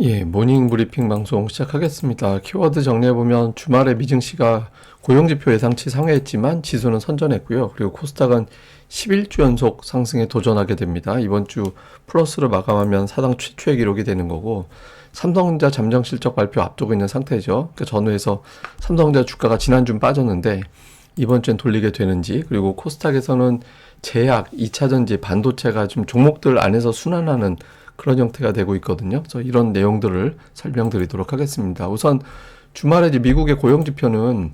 예, 모닝 브리핑 방송 시작하겠습니다. 키워드 정리해보면 주말에 미증시가 고용지표 예상치 상회했지만 지수는 선전했고요. 그리고 코스닥은 11주 연속 상승에 도전하게 됩니다. 이번 주 플러스로 마감하면 사상 최초의 기록이 되는 거고, 삼성전자 잠정 실적 발표 앞두고 있는 상태죠. 그 전후에서 삼성전자 주가가 지난주는 빠졌는데 이번 주엔 돌리게 되는지, 그리고 코스닥에서는 제약, 2차전지, 반도체가 좀 종목들 안에서 순환하는 그런 형태가 되고 있거든요. 그래서 이런 내용들을 설명드리도록 하겠습니다. 우선 주말에 이제 미국의 고용지표는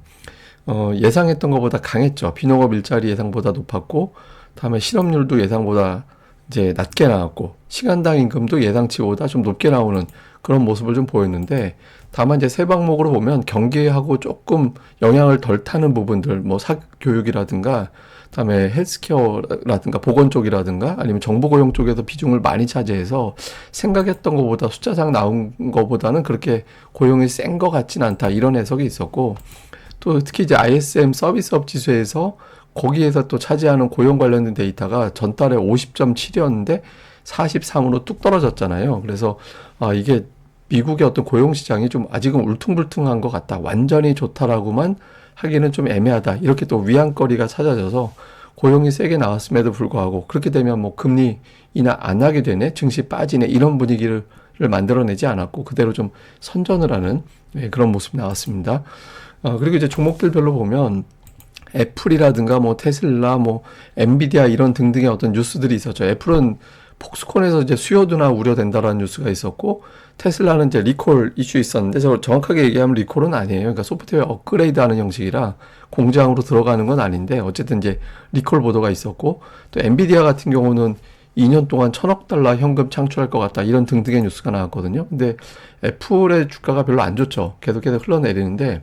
예상했던 것보다 강했죠. 비농업 일자리 예상보다 높았고, 다음에 실업률도 예상보다 이제 낮게 나왔고, 시간당 임금도 예상치보다 좀 높게 나오는 그런 모습을 좀 보였는데, 다만 이제 세 방목으로 보면 경기하고 조금 영향을 덜 타는 부분들, 뭐 사교육이라든가, 그다음에 헬스케어라든가 보건 쪽이라든가 아니면 정보고용 쪽에서 비중을 많이 차지해서 생각했던 것보다 숫자상 나온 것보다는 그렇게 고용이 센 것 같진 않다, 이런 해석이 있었고, 또 특히 이제 ISM 서비스업 지수에서 거기에서 또 차지하는 고용 관련된 데이터가 전달에 50.7이었는데 43으로 뚝 떨어졌잖아요. 그래서 이게 미국의 어떤 고용 시장이 좀 아직은 울퉁불퉁한 것 같다, 완전히 좋다라고만 하기는 좀 애매하다, 이렇게 또 위안거리가 찾아져서 고용이 세게 나왔음에도 불구하고 그렇게 되면 뭐 금리 인하 안 하게 되네, 증시 빠지네, 이런 분위기를 만들어내지 않았고 그대로 좀 선전을 하는 그런 모습이 나왔습니다. 그리고 이제 종목들별로 보면 애플이라든가 뭐 테슬라, 뭐 엔비디아 이런 등등의 어떤 뉴스들이 있었죠. 애플은 폭스콘에서 이제 수요 둔화 우려된다라는 뉴스가 있었고, 테슬라는 이제 리콜 이슈 있었는데, 저 정확하게 얘기하면 리콜은 아니에요. 그러니까 소프트웨어 업그레이드하는 형식이라 공장으로 들어가는 건 아닌데 어쨌든 이제 리콜 보도가 있었고, 또 엔비디아 같은 경우는 2년 동안 1,000억 달러 현금 창출할 것 같다, 이런 등등의 뉴스가 나왔거든요. 근데 애플의 주가가 별로 안 좋죠. 계속해서 흘러내리는데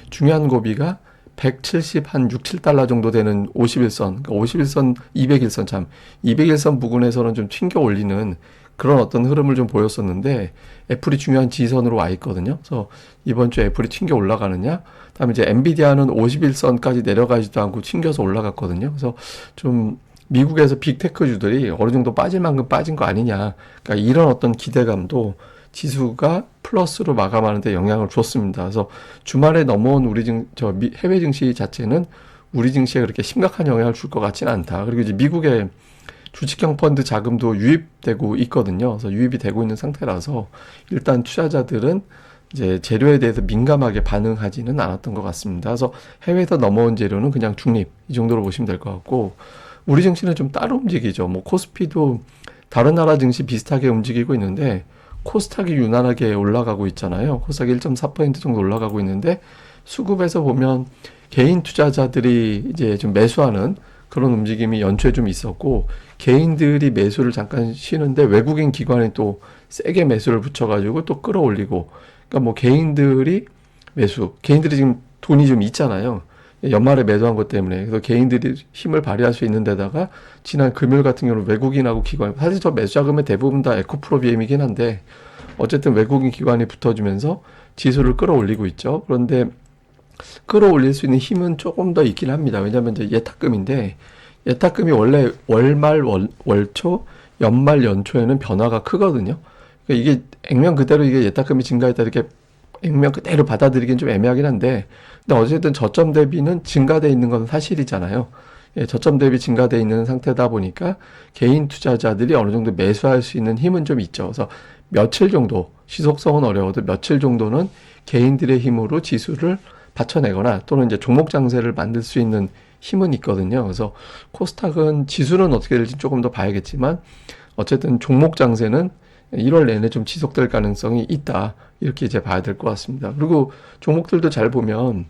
중요한 고비가 170, 한 6, 7달러 정도 되는 51선, 그러니까 51선, 201선, 201선 부근에서는 좀 튕겨 올리는 그런 어떤 흐름을 좀 보였었는데, 애플이 중요한 지선으로 와 있거든요. 그래서 이번 주에 애플이 튕겨 올라가느냐, 다음에 이제 엔비디아는 51선까지 내려가지도 않고 튕겨서 올라갔거든요. 그래서 좀 미국에서 빅테크주들이 어느 정도 빠질 만큼 빠진 거 아니냐, 그러니까 이런 어떤 기대감도 지수가 플러스로 마감하는데 영향을 줬습니다. 그래서 주말에 넘어온 해외 증시 자체는 우리 증시에 그렇게 심각한 영향을 줄 것 같지는 않다. 그리고 이제 미국의 주식형 펀드 자금도 유입되고 있거든요. 그래서 유입이 되고 있는 상태라서 일단 투자자들은 이제 재료에 대해서 민감하게 반응하지는 않았던 것 같습니다. 그래서 해외에서 넘어온 재료는 그냥 중립, 이 정도로 보시면 될 것 같고, 우리 증시는 좀 따로 움직이죠. 뭐 코스피도 다른 나라 증시 비슷하게 움직이고 있는데 코스닥이 유난하게 올라가고 있잖아요. 코스닥이 1.4% 정도 올라가고 있는데, 수급에서 보면 개인 투자자들이 이제 좀 매수하는 그런 움직임이 연초에 좀 있었고, 개인들이 매수를 잠깐 쉬는데 외국인 기관이 또 세게 매수를 붙여가지고 또 끌어올리고, 그러니까 뭐 개인들이 개인들이 지금 돈이 좀 있잖아요. 연말에 매도한 것 때문에. 그래서 개인들이 힘을 발휘할 수 있는 데다가 지난 금요일 같은 경우는 외국인하고 기관, 사실 저 매수 자금의 대부분 다 에코프로비엠이긴 한데 어쨌든 외국인 기관이 붙어주면서 지수를 끌어올리고 있죠. 그런데 끌어올릴 수 있는 힘은 조금 더 있긴 합니다. 왜냐하면 이제 예탁금인데, 예탁금이 원래 월말, 월초, 연말, 연초에는 변화가 크거든요. 그러니까 이게 액면 그대로 이게 예탁금이 증가했다 이렇게 액면 그대로 받아들이긴 좀 애매하긴 한데, 근데 어쨌든 저점 대비는 증가돼 있는 건 사실이잖아요. 예, 저점 대비 증가돼 있는 상태다 보니까 개인 투자자들이 어느 정도 매수할 수 있는 힘은 좀 있죠. 그래서 며칠 정도, 지속성은 어려워도 며칠 정도는 개인들의 힘으로 지수를 받쳐내거나 또는 이제 종목 장세를 만들 수 있는 힘은 있거든요. 그래서 코스닥은 지수는 어떻게 될지 조금 더 봐야겠지만 어쨌든 종목 장세는 1월 내내 좀 지속될 가능성이 있다, 이렇게 이제 봐야 될 것 같습니다. 그리고 종목들도 잘 보면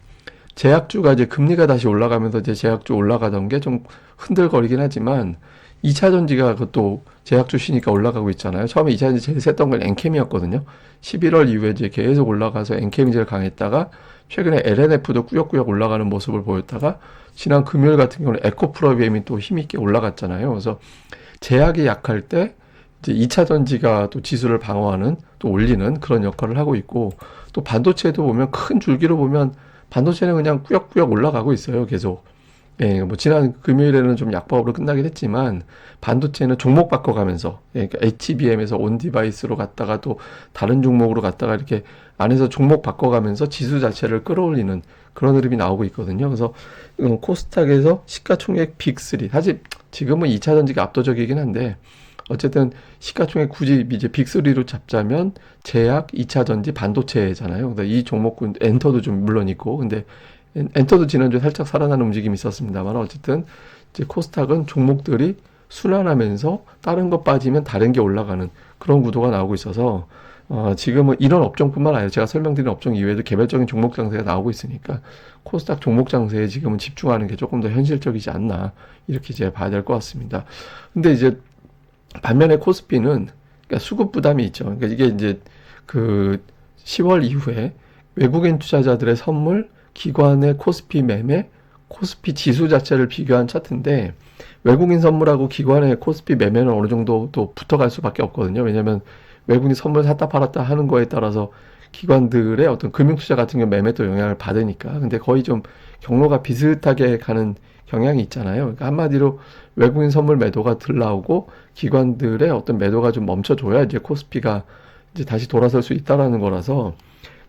제약주가 이제 금리가 다시 올라가면서 이제 제약주 올라가던 게 좀 흔들거리긴 하지만 2차 전지가 그것도 제약주 쉬니까 올라가고 있잖아요. 처음에 2차 전지 제일 셌던 건 엔캠이었거든요. 11월 이후에 이제 계속 올라가서 엔캠이 제일 강했다가 최근에 LNF도 꾸역꾸역 올라가는 모습을 보였다가 지난 금요일 같은 경우는 에코프로비엠이 또 힘있게 올라갔잖아요. 그래서 제약이 약할 때 이제 2차 전지가 또 지수를 방어하는, 또 올리는 그런 역할을 하고 있고, 또 반도체도 보면 큰 줄기로 보면 반도체는 그냥 꾸역꾸역 올라가고 있어요, 계속. 예, 뭐 지난 금요일에는 좀 약보합으로 끝나긴 했지만 반도체는 종목 바꿔가면서 그러니까 HBM에서 온 디바이스로 갔다가 또 다른 종목으로 갔다가 이렇게 안에서 종목 바꿔가면서 지수 자체를 끌어올리는 그런 흐름이 나오고 있거든요. 그래서 코스닥에서 시가총액 빅3 사실 지금은 2차 전지가 압도적이긴 한데 어쨌든 시가총액 굳이 이제 빅3로 잡자면 제약, 2차 전지, 반도체잖아요. 근데 이 종목군 엔터도 좀 물론 있고 근데 엔터도 지난주에 살짝 살아나는 움직임이 있었습니다만 어쨌든 이제 코스닥은 종목들이 순환하면서 다른 거 빠지면 다른 게 올라가는 그런 구도가 나오고 있어서 지금은 이런 업종뿐만 아니라 제가 설명드린 업종 이외에도 개별적인 종목 장세가 나오고 있으니까 코스닥 종목 장세에 지금은 집중하는 게 조금 더 현실적이지 않나 이렇게 이제 봐야 될 것 같습니다. 근데 이제 반면에 코스피는 그러니까 수급 부담이 있죠. 그러니까 이게 이제 그 10월 이후에 외국인 투자자들의 선물, 기관의 코스피 매매, 코스피 지수 자체를 비교한 차트인데 외국인 선물하고 기관의 코스피 매매는 어느 정도 또 붙어갈 수밖에 없거든요. 왜냐하면 외국인이 선물 샀다 팔았다 하는 거에 따라서 기관들의 어떤 금융투자 같은 경우 매매도 영향을 받으니까. 근데 거의 좀 경로가 비슷하게 가는 경향이 있잖아요. 그러니까 한마디로 외국인 선물 매도가 들 나오고 기관들의 어떤 매도가 좀 멈춰줘야 이제 코스피가 이제 다시 돌아설 수 있다라는 거라서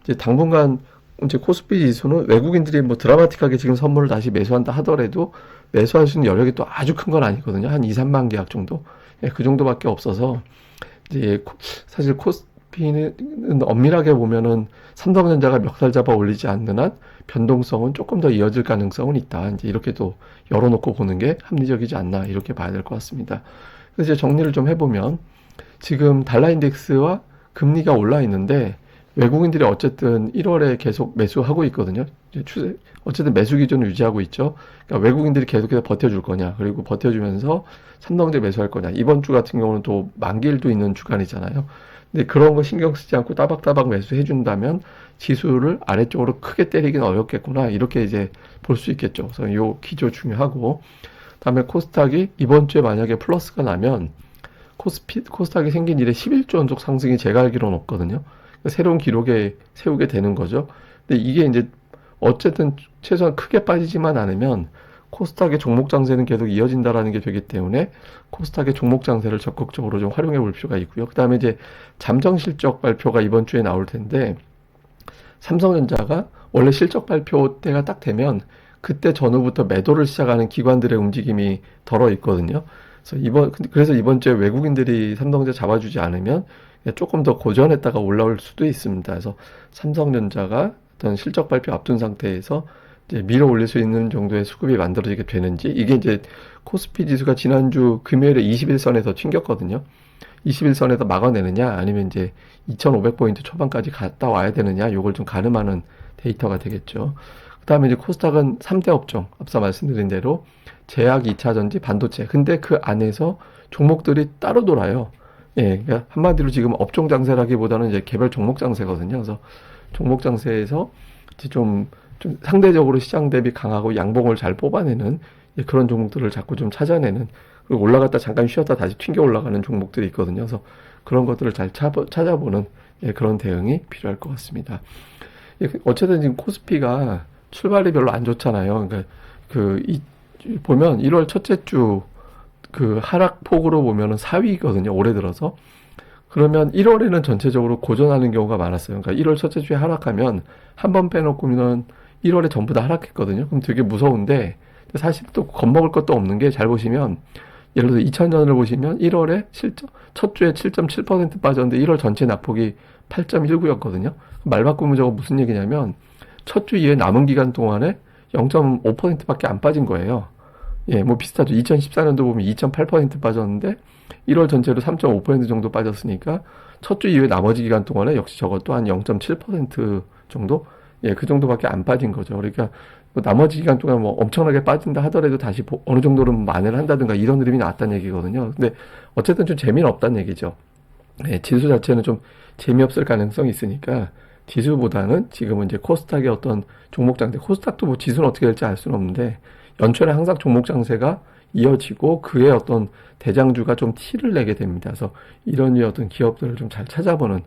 이제 당분간 이제 코스피 지수는 외국인들이 뭐 드라마틱하게 지금 선물을 다시 매수한다 하더라도 매수할 수 있는 여력이 또 아주 큰 건 아니거든요. 한 2, 3만 계약 정도? 예, 그 정도밖에 없어서 이제 사실 코스피는 엄밀하게 보면은 삼성전자가 멱살 잡아 올리지 않는 한 변동성은 조금 더 이어질 가능성은 있다. 이제 이렇게 또 열어놓고 보는 게 합리적이지 않나 이렇게 봐야 될 것 같습니다. 그래서 이제 정리를 좀 해보면 지금 달러 인덱스와 금리가 올라 있는데 외국인들이 어쨌든 1월에 계속 매수하고 있거든요. 이제 어쨌든 매수 기준을 유지하고 있죠. 그러니까 외국인들이 계속해서 버텨줄 거냐, 그리고 버텨주면서 삼성전자 매수할 거냐. 이번 주 같은 경우는 또 만기일도 있는 주간이잖아요. 근데 그런 거 신경 쓰지 않고 따박따박 매수해준다면 지수를 아래쪽으로 크게 때리긴 어렵겠구나. 이렇게 이제 볼 수 있겠죠. 그래서 요 기조 중요하고, 다음에 코스닥이 이번 주에 만약에 플러스가 나면 코스닥이 생긴 이래 11주 연속 상승이 제가 알기로는 없거든요. 새로운 기록에 세우게 되는 거죠. 근데 이게 이제 어쨌든 최소한 크게 빠지지만 않으면 코스닥의 종목 장세는 계속 이어진다라는 게 되기 때문에 코스닥의 종목 장세를 적극적으로 좀 활용해 볼 필요가 있고요. 그 다음에 이제 잠정 실적 발표가 이번 주에 나올 텐데 삼성전자가 원래 실적 발표 때가 딱 되면 그때 전후부터 매도를 시작하는 기관들의 움직임이 덜어 있거든요. 그래서 이번 주에 외국인들이 삼성전자 잡아주지 않으면 조금 더 고전했다가 올라올 수도 있습니다. 그래서 삼성전자가 어떤 실적 발표 앞둔 상태에서 이제 밀어 올릴 수 있는 정도의 수급이 만들어지게 되는지, 이게 이제 코스피 지수가 지난주 금요일에 21선에서 튕겼거든요. 21선에서 막아내느냐, 아니면 이제 2500포인트 초반까지 갔다 와야 되느냐, 요걸 좀 가늠하는 데이터가 되겠죠. 그 다음에 이제 코스닥은 3대 업종, 앞서 말씀드린 대로 제약, 2차전지, 반도체. 근데 그 안에서 종목들이 따로 돌아요. 예, 그러니까 한마디로 지금 업종 장세라기보다는 이제 개별 종목 장세거든요. 그래서 종목 장세에서 이제 좀 상대적으로 시장 대비 강하고 양봉을 잘 뽑아내는 그런 종목들을 자꾸 좀 찾아내는, 그리고 올라갔다 잠깐 쉬었다 다시 튕겨 올라가는 종목들이 있거든요. 그래서 그런 것들을 잘 찾아보는 그런 대응이 필요할 것 같습니다. 어쨌든 지금 코스피가 출발이 별로 안 좋잖아요. 그러니까 보면 1월 첫째 주 그 하락폭으로 보면은 4위거든요. 올해 들어서. 그러면 1월에는 전체적으로 고전하는 경우가 많았어요. 그러니까 1월 첫째 주에 하락하면 한 번 빼놓고는 1월에 전부 다 하락했거든요. 그럼 되게 무서운데 사실 또 겁먹을 것도 없는 게, 잘 보시면 예를 들어 2000년을 보시면 1월에 첫 주에 7.7% 빠졌는데 1월 전체 낙폭이 8.19였거든요. 말 바꾸면 저거 무슨 얘기냐면 첫 주 이후에 남은 기간 동안에 0.5%밖에 안 빠진 거예요. 예, 뭐 비슷하죠. 2014년도 보면 2.8% 빠졌는데 1월 전체로 3.5% 정도 빠졌으니까 첫 주 이후에 나머지 기간 동안에 역시 저것도 한 0.7% 정도? 예, 그 정도밖에 안 빠진 거죠. 그러니까 뭐 나머지 기간 동안 뭐 엄청나게 빠진다 하더라도 다시 어느 정도는 만회를 한다든가 이런 흐름이 나왔다는 얘기거든요. 근데 어쨌든 좀 재미는 없다는 얘기죠. 예, 지수 자체는 좀 재미없을 가능성이 있으니까 지수보다는 지금은 이제 코스닥의 어떤 종목 장세, 코스닥도 뭐 지수는 어떻게 될지 알 수는 없는데 연초에 항상 종목 장세가 이어지고 그의 어떤 대장주가 좀 티를 내게 됩니다. 그래서 이런 어떤 기업들을 좀 잘 찾아보는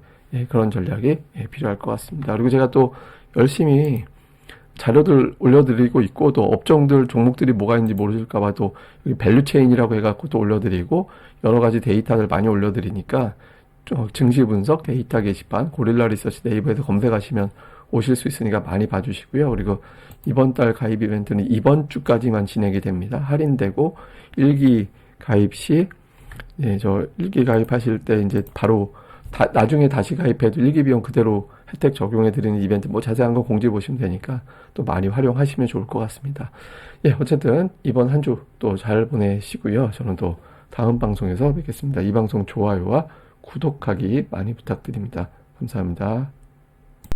그런 전략이 필요할 것 같습니다. 그리고 제가 또 열심히 자료들 올려드리고 있고, 또 업종들 종목들이 뭐가 있는지 모르실까 봐 또 여기 밸류체인이라고 해갖고 또 올려드리고, 여러 가지 데이터들 많이 올려드리니까 증시 분석 데이터 게시판 고릴라 리서치 네이버에서 검색하시면 오실 수 있으니까 많이 봐주시고요. 그리고 이번 달 가입 이벤트는 이번 주까지만 진행이 됩니다. 할인되고 1기 가입 시, 예, 저 1기 가입하실 때 이제 바로 나중에 다시 가입해도 1기 비용 그대로 혜택 적용해 드리는 이벤트, 뭐 자세한 거 공지 보시면 되니까 또 많이 활용하시면 좋을 것 같습니다. 예, 어쨌든 이번 한 주 또 잘 보내시고요. 저는 또 다음 방송에서 뵙겠습니다. 이 방송 좋아요와 구독하기 많이 부탁드립니다. 감사합니다.